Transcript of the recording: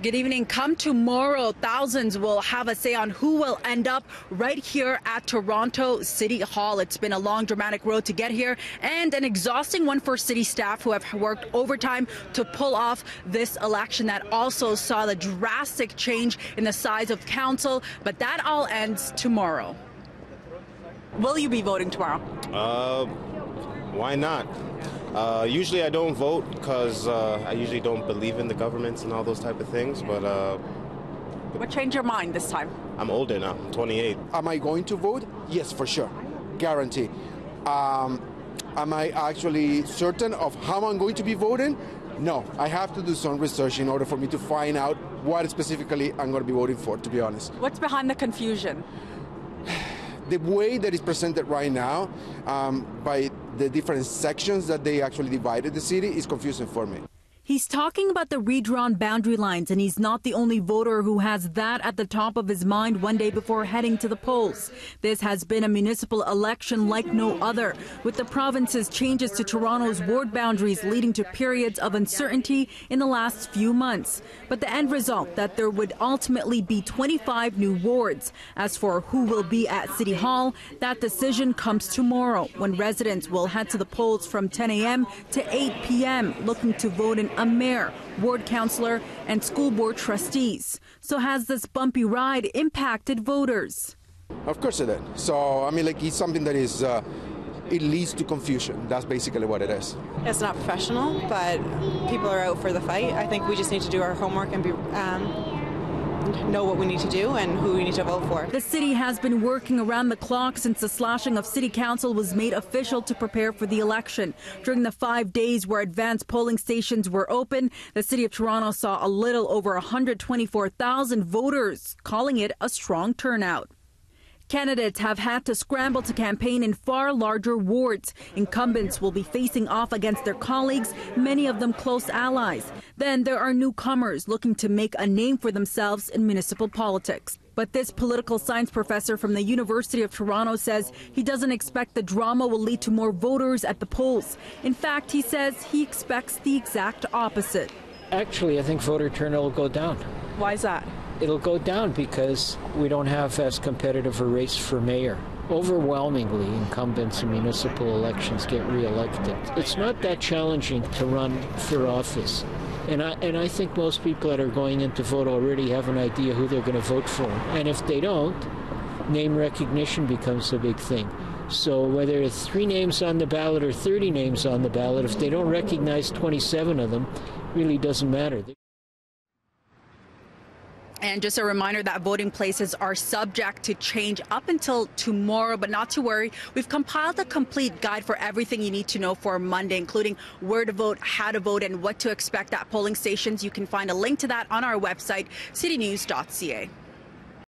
Good evening. Come tomorrow, thousands will have a say on who will end up right here at Toronto City Hall. It's been a long, dramatic road to get here and an exhausting one for city staff who have worked overtime to pull off this election that also saw the drastic change in the size of council. But that all ends tomorrow. Will you be voting tomorrow? Why not? Usually I don't vote because I usually don't believe in the governments and all those type of things, but What changed your mind this time? I'm older now, I'm 28. Am I going to vote? Yes, for sure. Guarantee. Am I actually certain of how I'm going to be voting? No. I have to do some research in order for me to find out what specifically I'm going to be voting for, to be honest. What's behind the confusion? The way that it's presented right now, by the different sections that they actually divided the city, is confusing for me. He's talking about the redrawn boundary lines, and he's not the only voter who has that at the top of his mind one day before heading to the polls. This has been a municipal election like no other, with the province's changes to Toronto's ward boundaries leading to periods of uncertainty in the last few months. But the end result, that there would ultimately be 25 new wards. As for who will be at City Hall, that decision comes tomorrow, when residents will head to the polls from 10 a.m. to 8 p.m. looking to vote in a mayor, ward councillor, and school board trustees. So has this bumpy ride impacted voters? Of course it did. So, I mean, like, it's something that is, it leads to confusion. That's basically what it is. It's not professional, but people are out for the fight. I think we just need to do our homework and know what we need to do and who we need to vote for. The city has been working around the clock since the slashing of city council was made official to prepare for the election. During the 5 days where advanced polling stations were open, the city of Toronto saw a little over 124,000 voters, calling it a strong turnout. Candidates have had to scramble to campaign in far larger wards. Incumbents will be facing off against their colleagues, many of them close allies. Then there are newcomers looking to make a name for themselves in municipal politics. But this political science professor from the University of Toronto says he doesn't expect the drama will lead to more voters at the polls. In fact, he says he expects the exact opposite. Actually, I think voter turnout will go down. Why is that? It'll go down because we don't have as competitive a race for mayor. Overwhelmingly, incumbents in municipal elections get re-elected. It's not that challenging to run for office. And I think most people that are going in to vote already have an idea who they're going to vote for. And if they don't, name recognition becomes a big thing. So whether it's 3 names on the ballot or 30 names on the ballot, if they don't recognize 27 of them, it really doesn't matter. And just a reminder that voting places are subject to change up until tomorrow, but not to worry. We've compiled a complete guide for everything you need to know for Monday, including where to vote, how to vote, and what to expect at polling stations. You can find a link to that on our website, citynews.ca.